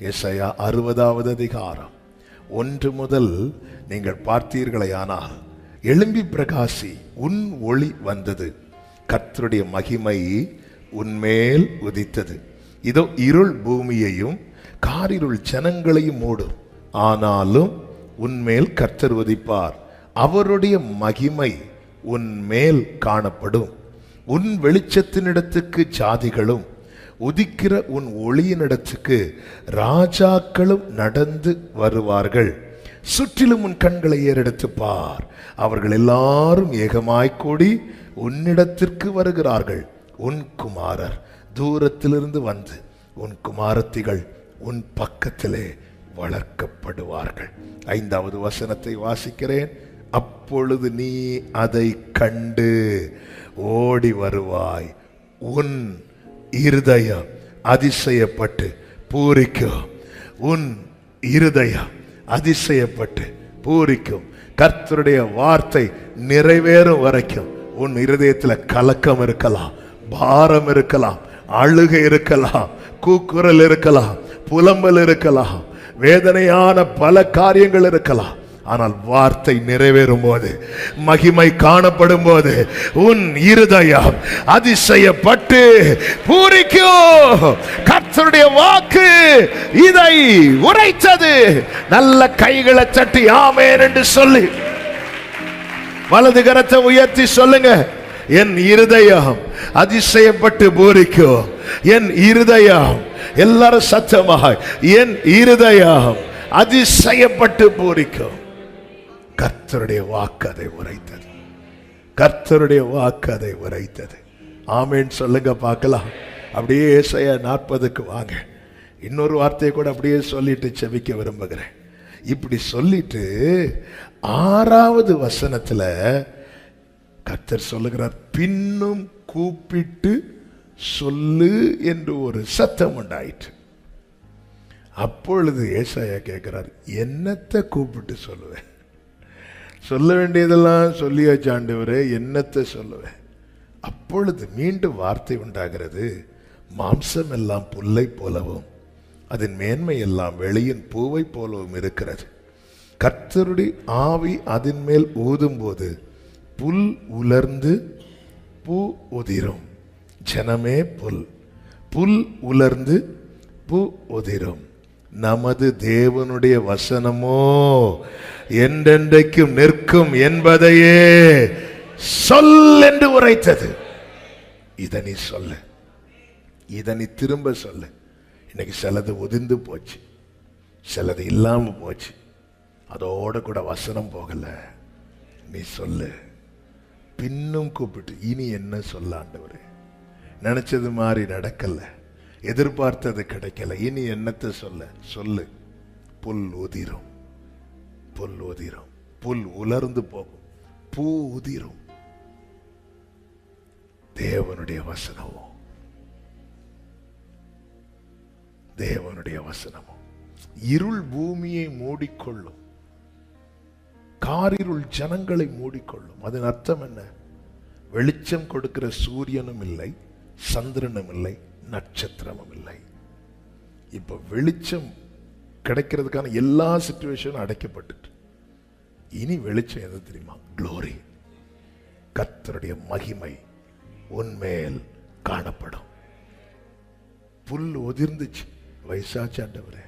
எசாயா 60வது அதிகாரம் 1 முதல் நீங்கள் பார்த்தீர்களேயானால், எழும்பி பிரகாசி, உன் ஒளி வந்தது, கர்த்தருடைய மகிமை உன்மேல் உதித்தது. இதோ இருள் பூமியையும் காரிருள் ஜனங்களையும் மூடும், ஆனாலும் உன்மேல் கர்த்தர் உதிப்பார், அவருடைய மகிமை உன்மேல் காணப்படும். உன் வெளிச்சத்தினிடத்துக்கு ஜாதிகளும் உதிக்கிற உன் ஒளியினிடத்துக்கு ராஜாக்களும் நடந்து வருவார்கள். சுற்றிலும் உன் கண்களை ஏறெடுத்து பார், அவர்கள் எல்லாரும் ஏகமாய் கூடி உன்னிடத்திற்கு வருகிறார்கள். உன் குமாரர் தூரத்திலிருந்து வந்து உன் குமாரத்திகள் உன் பக்கத்திலே வளர்க்கப்படுவார்கள். 5வது வசனத்தை வாசிக்கிறேன். அப்பொழுது நீ அதை கண்டு ஓடி வருவாய், உன் இருதயம் அதிசயப்பட்டு பூரிக்கும். உன் இருதயம் அதிசயப்பட்டு பூரிக்கும். கர்த்தருடைய வார்த்தை நிறைவேறும் வரைக்கும் உன் இருதயத்தில் கலக்கம் இருக்கலாம், பாரம் இருக்கலாம், அழுகை இருக்கலாம், கூக்குரல் இருக்கலாம், புலம்பல் இருக்கலாம், வேதனையான பல காரியங்கள் இருக்கலாம். ஆனால் வார்த்தை நிறைவேறும் போது, மகிமை காணப்படும் போது உன் இருதயம் அதிசயப்பட்டு பூரிக்கும். கர்த்தருடைய வாக்கு இதை உரைத்தது. நல்ல கைகளை தட்டி ஆமென் என்று சொல்லி வலது கரத்தை உயர்த்தி சொல்லுங்க, என் இருதயம் அதிசயப்பட்டு பூரிக்கும். என் இருதயம், எல்லாரும் சத்தமாக, என் இருதயம் அதிசயப்பட்டு பூரிக்கும். கர்த்தருடைய வாக்கு அதை உரைத்தது. கர்த்தருடைய வாக்கு அதை உரைத்தது. ஆமென் சொல்லுங்க பார்க்கலாம். அப்படியே ஏசாயா 40க்கு வாங்க. இன்னொரு வார்த்தையை கூட அப்படியே சொல்லிட்டு செபிக்க விரும்புகிறேன். இப்படி சொல்லிட்டு 6வது வசனத்துல கர்த்தர் சொல்லுகிறார், பின்னும் கூப்பிட்டு சொல்லு என்று ஒரு சத்தம் உண்டாயிற்று. அப்பொழுது ஏசாயா கேட்கிறார், என்னத்தை கூப்பிட்டு சொல்லுவேன்? சொல்ல வேண்டியதெல்லாம் சொல்லியாச்சு ஆண்டவரே, என்னத்தை சொல்லுவேன்? அப்பொழுது மீண்டும் வார்த்தை உண்டாகிறது, மாம்சம் எல்லாம் புல்லை போலவும் அதன் மேன்மை எல்லாம் வெளியின் பூவை போலவும் இருக்கிறது. கர்த்தருடைய ஆவி அதன் மேல் ஊதும் போது புல் உலர்ந்து பூ உதிரும். ஜனமே புல், புல் உலர்ந்து பூ உதிரும். நமது தேவனுடைய வசனமோ என்றென்றைக்கும் நிற்கும் என்பதையே சொல் என்று உரைத்தது. இதனை சொல்ல, இதனை திரும்ப சொல்ல. இன்னைக்கு சிலது உதிர்ந்து போச்சு, சிலது இல்லாம போச்சு, அதோட கூட வசனம் போகல. நீ சொல்லு. பின்னும் கூப்பிட்டு, இனி என்ன சொல்ல ஆண்டவரே? நினைச்சது மாதிரி நடக்கல, எதிர்பார்த்தது கிடைக்கல, இனி என்னத்தை சொல்ல? சொல்லு. புல் உதிரும், புல் உதிரும், புல் உலர்ந்து போகும், பூ உதிரும். தேவனுடைய வசனமோ, தேவனுடைய வசனமோ இருள் பூமியை மூடிக்கொள்ளும், காரிருள் ஜனங்களை மூடிக்கொள்ளும். அதன் அர்த்தம் என்ன? வெளிச்சம் கொடுக்கிற சூரியனும் இல்லை, சந்திரனும் இல்லை, நட்சத்திரமும் இல்லை. இப்ப வெளிச்சம் கிடைக்கிறதுக்கான எல்லா சிச்சுவேஷனும் அடைக்கப்பட்டு, இனி வெளிச்சம் எது தெரியுமா? க்ளோரி. கர்த்தருடைய மகிமை உன்மேல் காணப்படும். புல் உதிர்ந்துச்சு, வயசாச்சாண்டவரே,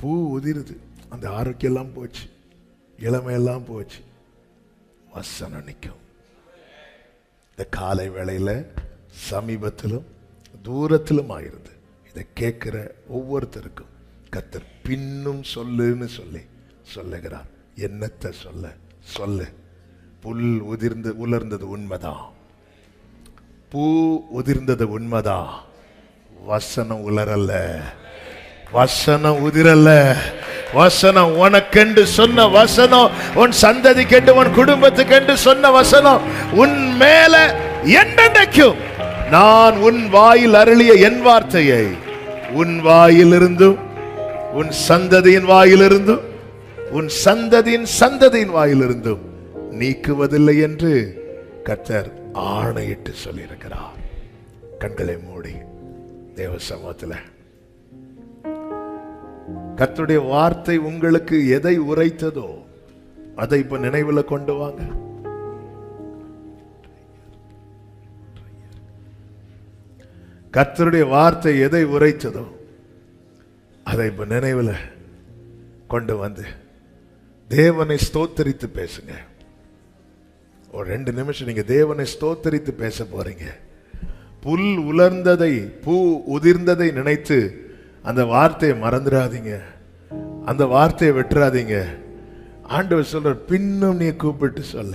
பூ உதிருது, அந்த ஆரோக்கியம் எல்லாம் போச்சு, இளமையெல்லாம் போச்சு, வசனம் நிற்கும். இந்த காலை வேளையில சமீபத்திலும் தூரத்திலும் ஆகிறது. இதை கேட்கிற ஒவ்வொருத்தருக்கும் கர்த்தர் பின்னும் சொல்லுன்னு சொல்லி சொல்லுகிறார். என்னத்தை சொல்ல? சொல்லு. புல் உலர்ந்தது உண்மைதான், பூ உதிர்ந்தது உண்மைதான். வசனம் உலரல்ல, வசனம் உதிரல்ல. வசனம் உனக்கென்று சொன்ன வசனம், உன் சந்ததிக்கென்று, உன் குடும்பத்துக்கென்று சொன்ன வசனம் உன் மேல என்றென்றைக்கும். நான் உன் வாயில் அருளிய என் வார்த்தையை உன் வாயிலிருந்தும், உன் சந்ததியின் வாயிலிருந்தும், உன் சந்ததியின் சந்ததியின் வாயிலிருந்தும் நீக்குவதில்லை என்று கர்த்தர் ஆணையிட்டு சொல்லியிருக்கிறார். கண்களை மூடி தேவ சமூகத்துல கர்த்தருடைய வார்த்தை உங்களுக்கு எதை உரைத்ததோ அதை இப்ப நினைவுல கொண்டு வாங்க. கர்த்தருடைய வார்த்தை எதை உரைத்ததோ அதை இப்ப நினைவுல கொண்டு வந்து தேவனை ஸ்தோத்தரித்து பேசுங்க. ஒரு 2 நிமிஷம் நீங்க தேவனை ஸ்தோத்தரித்து பேச போறீங்க. புல் உலர்ந்ததை, பூ உதிர்ந்ததை நினைத்து அந்த வார்த்தையை மறந்துடாதீங்க, அந்த வார்த்தையை வெட்டுறாதீங்க. ஆண்டவர் சொல்ற, பின்னும் நீ கூப்பிட்டு சொல்ல.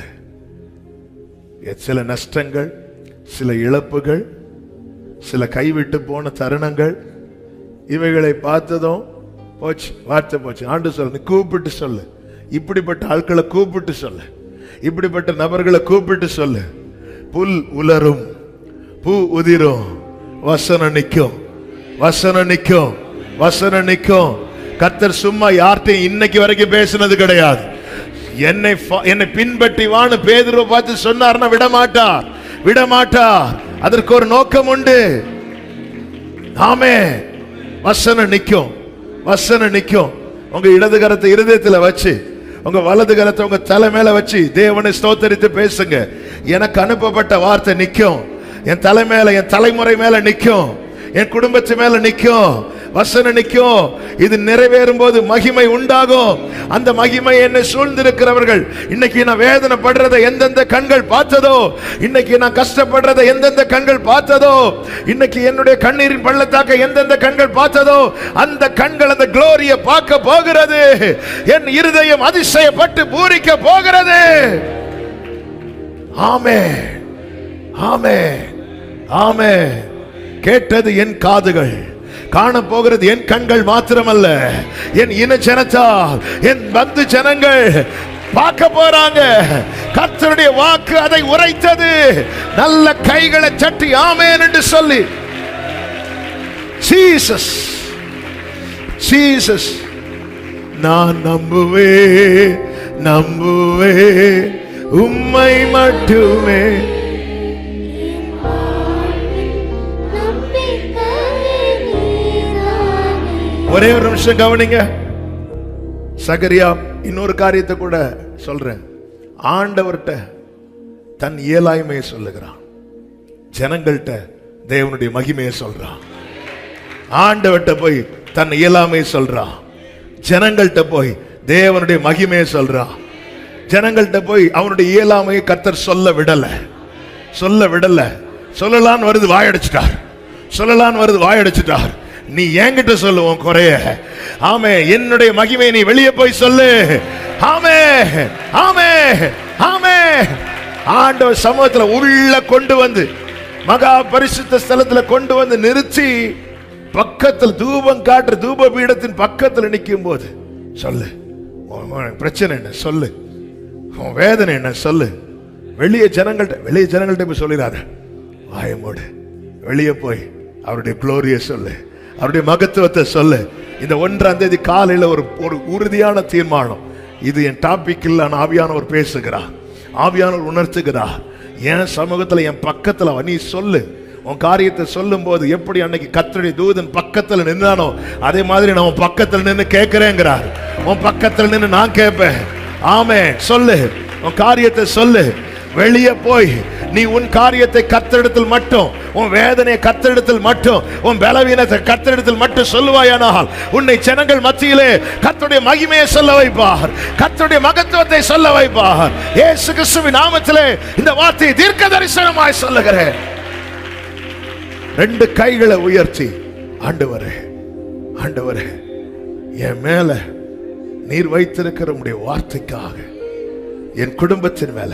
சில நஷ்டங்கள், சில இழப்புகள், சில கைவிட்டு போன தருணங்கள், இவைகளை பார்த்ததும் போச்சு, வார்த்தை போச்சு. ஆண்டவர் சொல்ல, நீ கூப்பிட்டு சொல்லு. இப்படிப்பட்ட ஆட்களை கூப்பிட்டு சொல்லு, இப்படிப்பட்ட நபர்களை கூப்பிட்டு சொல்லு. புல் உலரும், பூ உதிரும், வசனம் நிற்கும், வசனம் நிற்கும், வசனம் நிற்கும். கர்த்தர் சும்மா யார்கிட்டையும் இன்னைக்கு வரைக்கும் பேசினது கிடையாது. என்னை பின்பற்றி வான்னு பேதுருவை பார்த்து சொன்னார்னா விடமாட்டார், விடமாட்டார். அதற்கு ஒரு நோக்கம் உண்டு. ஆமே, வசனம் நிற்கும், வசனம் நிற்கும். உங்க இடது கரத்தை இருதயத்துல வச்சு, உங்க வலது கரத்தை உங்க தலை மேல வச்சு தேவனை ஸ்தோத்தரித்து பேசுங்க. எனக்கு அனுப்பப்பட்ட வார்த்தை நிற்கும், என் தலை மேல, என் தலைமுறை மேல நிற்கும், என் குடும்பத்து மேல நிற்கும், வசனம் நிற்கும். இது நிறைவேறும் போது மகிமை உண்டாகும். அந்த மகிமை என்னை சூழ்ந்திருக்கிறவர்கள், இன்னைக்கு நான் வேதனை படுறதை எந்தெந்த கண்கள் பார்த்ததோ, இன்னைக்கு நான் கஷ்டப்படுறதை எந்தெந்த கண்கள் பார்த்ததோ, இன்னைக்கு என்னுடைய கண்ணீரின் பள்ளத்தாக்க எந்தெந்த கண்கள் பார்த்ததோ, அந்த கண்கள் அந்த குளோரியை பார்க்க போகிறது. என் இருதயம் அதிசயப்பட்டு பூரிக்க போகிறது. ஆமே, ஆமே, ஆமே. கேட்டது என் காதுகள், காண போகிறது என் கண்கள் மாத்திரமல்ல, என் இன ஜனத்தால், என் பந்து ஜனங்கள் பார்க்க போறாங்க. கர்த்தருடைய வாக்கு அதை உரைத்தது. நல்ல கைகளை சட்டி ஆமென் என்று சொல்லி, ஜீசஸ், ஜீசஸ், நான் நம்புவே, நம்புவே உம்மை மட்டுமே. ஒரே ஒரு நிமிஷம் கவனிங்க. சகரியா இன்னொரு காரியத்தை கூட சொல்றேன். ஆண்டவர்கிட்ட தன் இயலாய்மையை சொல்லுகிறான், ஜனங்கள்கிட்ட தேவனுடைய மகிமையை சொல்றான். ஆண்டவர்கிட்ட போய் தன் இயலாமையை சொல்றான், ஜனங்கள்கிட்ட போய் தேவனுடைய மகிமையை சொல்றான். ஜனங்கள்கிட்ட போய் அவனுடைய இயலாமையை கர்த்தர் சொல்ல விடல, சொல்ல விடல. சொல்லலான்னு வருது, வாயடிச்சிட்டார், சொல்லலான்னு வருது, வாயடிச்சிட்டார். நீ என்கிட்ட சொல்லுவோம் குறைய. ஆமே, என்னுடைய மகிமை நீ வெளியே போய் சொல்லு. ஆமே, ஆமே, ஆமே. ஆண்டவர் சமூகத்துல உள்ள கொண்டு வந்து, மகா பரிசுத்த ஸ்தலத்துல கொண்டு வந்து நிறுத்தி, பக்கத்தில் தூபம் காட்டுற தூப பீடத்தின் பக்கத்தில் நிற்கும் போது சொல்லு, பிரச்சனை என்ன சொல்லு, உன் வேதனை என்ன சொல்லு. வெளியே ஜனங்கள்ட்ட போய் சொல்லிடாத, வாயமோடு வெளியே போய் அவருடைய குளோரியை சொல்லு, அவருடைய மகத்துவத்தை சொல்லு. இந்த 1ஆம் தேதி காலையில் ஒரு உறுதியான தீர்மானம். இது என் டாபிக் இல்ல, ஆவியானவர் பேசுகிறார், ஆவியானவர் உணர்த்துகிறார். என் சமூகத்தில், என் பக்கத்தில் நீ சொல்லு. உன் காரியத்தை சொல்லும் போது எப்படி அன்னைக்கு கர்த்தருடைய தூதன் பக்கத்தில் நின்றானோ, அதே மாதிரி நான் உன் பக்கத்தில் நின்று கேட்கிறேங்கிறார். உன் பக்கத்தில் நின்று நான் கேட்பேன். ஆமே, சொல்லு, உன் காரியத்தை சொல்லு. வெளியே போய் நீ உன் காரியத்தை கர்த்தரிடத்தில் மட்டும், உன் வேதனையை கர்த்தரிடத்தில் மட்டும், உன் பலவீனத்தை கர்த்தரிடத்தில் மட்டும் சொல்லுவாயானால், உன்னை ஜனங்கள் மத்தியிலே கர்த்தருடைய மகிமையை சொல்ல வைப்பார், கர்த்தருடைய மகத்துவத்தை சொல்ல வைப்பார். இயேசு கிறிஸ்துவின் நாமத்திலே இந்த வார்த்தையை தீர்க்க தரிசனமாய் சொல்லுகிறேன். 2 கைகளை உயர்த்தி, ஆண்டவரே, ஆண்டவரே, என் மேல நீர் வைத்திருக்கிற உம்முடைய வார்த்தைக்காக, என் குடும்பத்தின் மேல,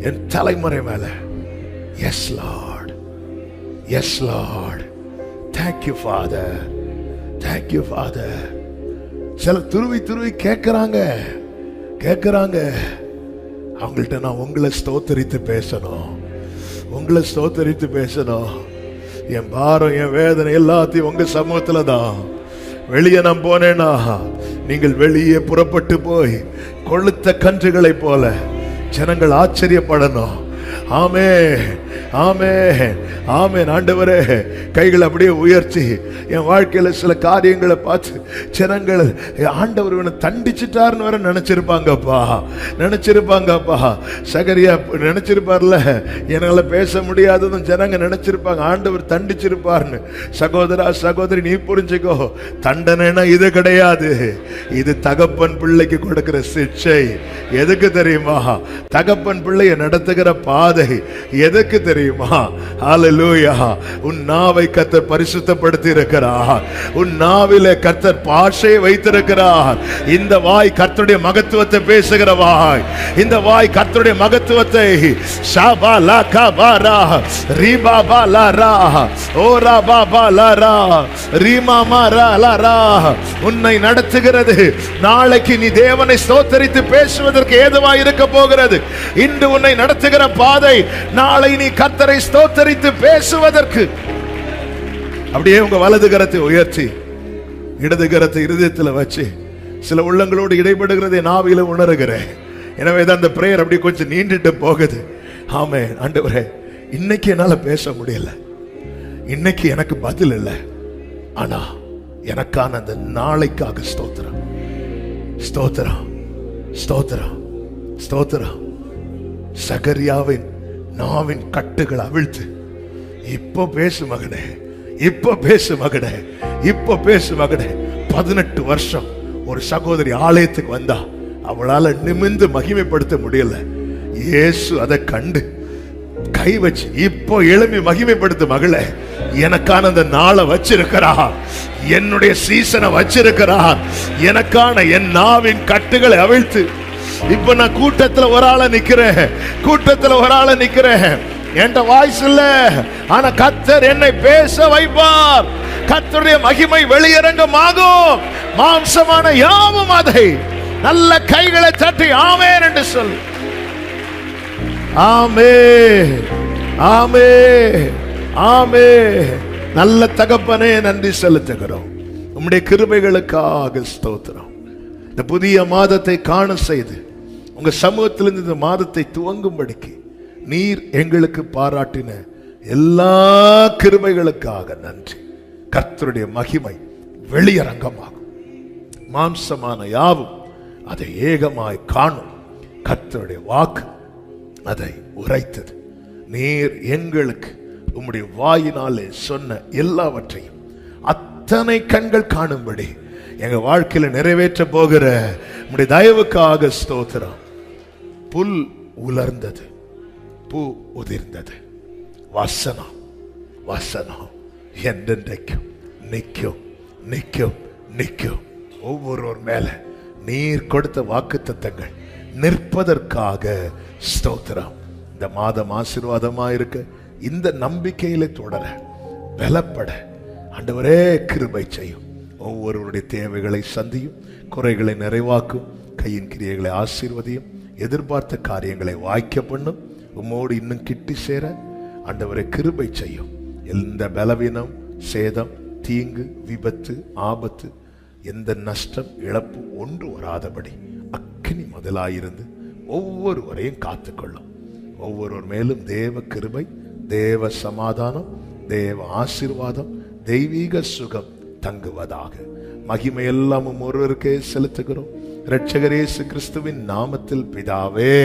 என் தலைமுறை மேல, yes Lord, yes Lord, thank you father, thank you father. சில துருவி கேட்கிறாங்க, அவங்கள்ட்ட நான் உங்களை ஸ்தோத்தரித்து பேசணும், உங்களை ஸ்தோத்தரித்து பேசணும். என் பாரம், என் வேதனை எல்லாத்தையும் உங்க சமூகத்துல தான். வெளியே நான் போனேன்னா நீங்கள் வெளியே புறப்பட்டு போய் கொளுத்த கன்றுகளை போல ஜனங்கள் ஆச்சரியப்படணும். ஆமே, ஆமென், ஆமென். ஆண்டவரே, கைகளை அப்படியே உயர்த்தி என் வாழ்க்கையில சில காரியங்களை பார்த்து ஜனங்கள் ஆண்டவர் இவனை தண்டிச்சிட்டாருன்னு வர நினைச்சிருப்பாங்கப்பா, நினைச்சிருப்பாங்கப்பா. சகரியா நினைச்சிருப்பார்ல, என்னால பேச முடியாததும் ஜனங்க நினைச்சிருப்பாங்க ஆண்டவர் தண்டிச்சிருப்பார்னு. சகோதரா சகோதரி, நீ புரிஞ்சுக்கோ, தண்டனைனா இது கிடையாது. இது தகப்பன் பிள்ளைக்கு கொடுக்கிற சிக்ஷை. எதுக்கு தெரியுமா? தகப்பன் பிள்ளையை நடத்துகிற பாதை எதுக்கு தெரியுமா? ஹல்லேலூயா. உன் நாவை கர்த்தர் பரிசுத்தப்படுத்தி இருக்கிறார். உன் நாவிலே கர்த்தர் பாஷையை வைத்திருக்கிறார். இந்த வாய் கர்த்தருடைய மகத்துவத்தை பேசுகிற வாய். இந்த வாய் கர்த்தருடைய மகத்துவத்தை ஷாபாலா கபாரா ரிபாபா லாரா ஓராபா லாரா ரிமாமா லாரா உன்னை நடத்துகிறது. நாளைக்கு நீ தேவனை ஸ்தோத்தரித்து பேசுவதற்கு ஏதுவாய் இருக்க போகிறது. இன்று உன்னை நடத்துகிற பாதை நாளை நீ கர்த்தரை ஸ்தோத்தரித்து பேசுவதற்கு. அப்படியே உங்க வலது கரத்தை உயர்த்தி இடது கரத்தை இருதயத்தில் வச்சு சில உள்ளங்களோடு இடைபடுகிறதை நாவில உணர்கிறேன். எனவே தான் அந்த பிரேயர் அப்படி கொஞ்சம் நீண்டுட்டு போகுது. ஆமென். ஆண்டவரே, இன்னைக்கு என்னால பேச முடியல, இன்னைக்கு எனக்கு பதில் இல்லை, ஆனா எனக்கான அந்த நாளைக்காக ஸ்தோத்திரம், ஸ்தோத்திரம், ஸ்தோத்திரம், ஸ்தோத்திரம். சகரியாவின் நாவின் கட்டுகள் அவிழ்த்து இப்போ பேசு மகனே, இப்போ பேசு மகனே, இப்போ பேசு மகனே. 18 வருஷம் ஒரு சகோதரி ஆலயத்துக்கு வந்தா அவளால நிமிர்ந்து மகிமைப்படுத்த முடியல. இயேசு அதை கண்டு கை வச்சு இப்போ எழுப்பி மகிமைப்படுத்த மகளே, எனக்கான அந்த நாளை வச்சிருக்கிறார், என்னுடைய சீசனை வச்சிருக்கிறார். எனக்கான என் நாவின் கட்டுகளை அவிழ்த்து இப்ப நான் கூட்டத்துல ஒரு ஆள நிக்கிறேன், கூட்டத்துல ஒரு ஆள நிக்கிறேன். என்கிட்ட வாய்ஸ் இல்ல, ஆனா கர்த்தர் என்னை பேச வைப்பார். கர்த்தருடைய மகிமை வெளியரங்கமாகும். மாம்சமான யாவும் அதை நல்ல கைகளை தட்டி ஆமென் என்று சொல். ஆமென், ஆமென், ஆமென். நல்ல தகப்பனே, நன்றி செலுத்துகிறோம். உம்முடைய கிருபைகளுக்காக ஸ்தோத்திரம். இந்த புதிய மாதத்தை காண செய்து உங்க சமூகத்திலிருந்து இந்த மாதத்தை துவங்கும்படிக்கு நீர் எங்களுக்கு பாராட்டின எல்லா கிருபைகளுக்காக நன்றி. கர்த்தருடைய மகிமை வெளியரங்கமாகும். மாம்சமான யாவும் அதை ஏகமாய் காணும். கர்த்தருடைய வாக்கு அதை உரைத்தது. நீர் எங்களுக்கு உம்முடைய வாயினாலே சொன்ன எல்லாவற்றையும் அத்தனை கண்கள் காணும்படி எங்க வாழ்க்கையில நிறைவேற்ற போகிற உம்முடைய தயவுக்காக ஸ்தோத்திரம். புல் உலர்ந்தது, பூ உதிர்ந்தது, வசனம் வசனம் என்றென்றைக்கும் நிற்கும், நிற்கும், நிற்கும். ஒவ்வொருவர் மேல நீர் கொடுத்த வாக்குத்தத்தங்கள் நிற்பதற்காக ஸ்தோத்திரம். இந்த மாதம் ஆசீர்வாதமா இருக்க, இந்த நம்பிக்கையில தொடர, பலப்பட ஆண்டவரே கிருபை செய்யும். ஒவ்வொருவருடைய தேவைகளை சந்தியும், குறைகளை நிறைவாக்கும், கையின் கிரியைகளை ஆசீர்வதியும், எதிர்பார்த்த காரியங்களை வாய்க்க பண்ணும். உம்மோடு இன்னும் கிட்டி சேர ஆண்டவரை கிருபை செய்யும். எந்த பலவீனம், சேதம், தீங்கு, விபத்து, ஆபத்து, எந்த நஷ்டம், இழப்பு ஒன்று வராதபடி அக்கினி முதலாயிருந்து ஒவ்வொருவரையும் காத்துக்கொள்ளும். ஒவ்வொருவர் மேலும் தேவ கிருபை, தேவ சமாதானம், தேவ ஆசீர்வாதம், தெய்வீக சுகம் தங்குவதாக. மகிமை எல்லாமும் ஒருவருக்கே செலுத்துகிறோம். இரட்சகர் இயேசு கிறிஸ்துவின் நாமத்தில் பிதாவே.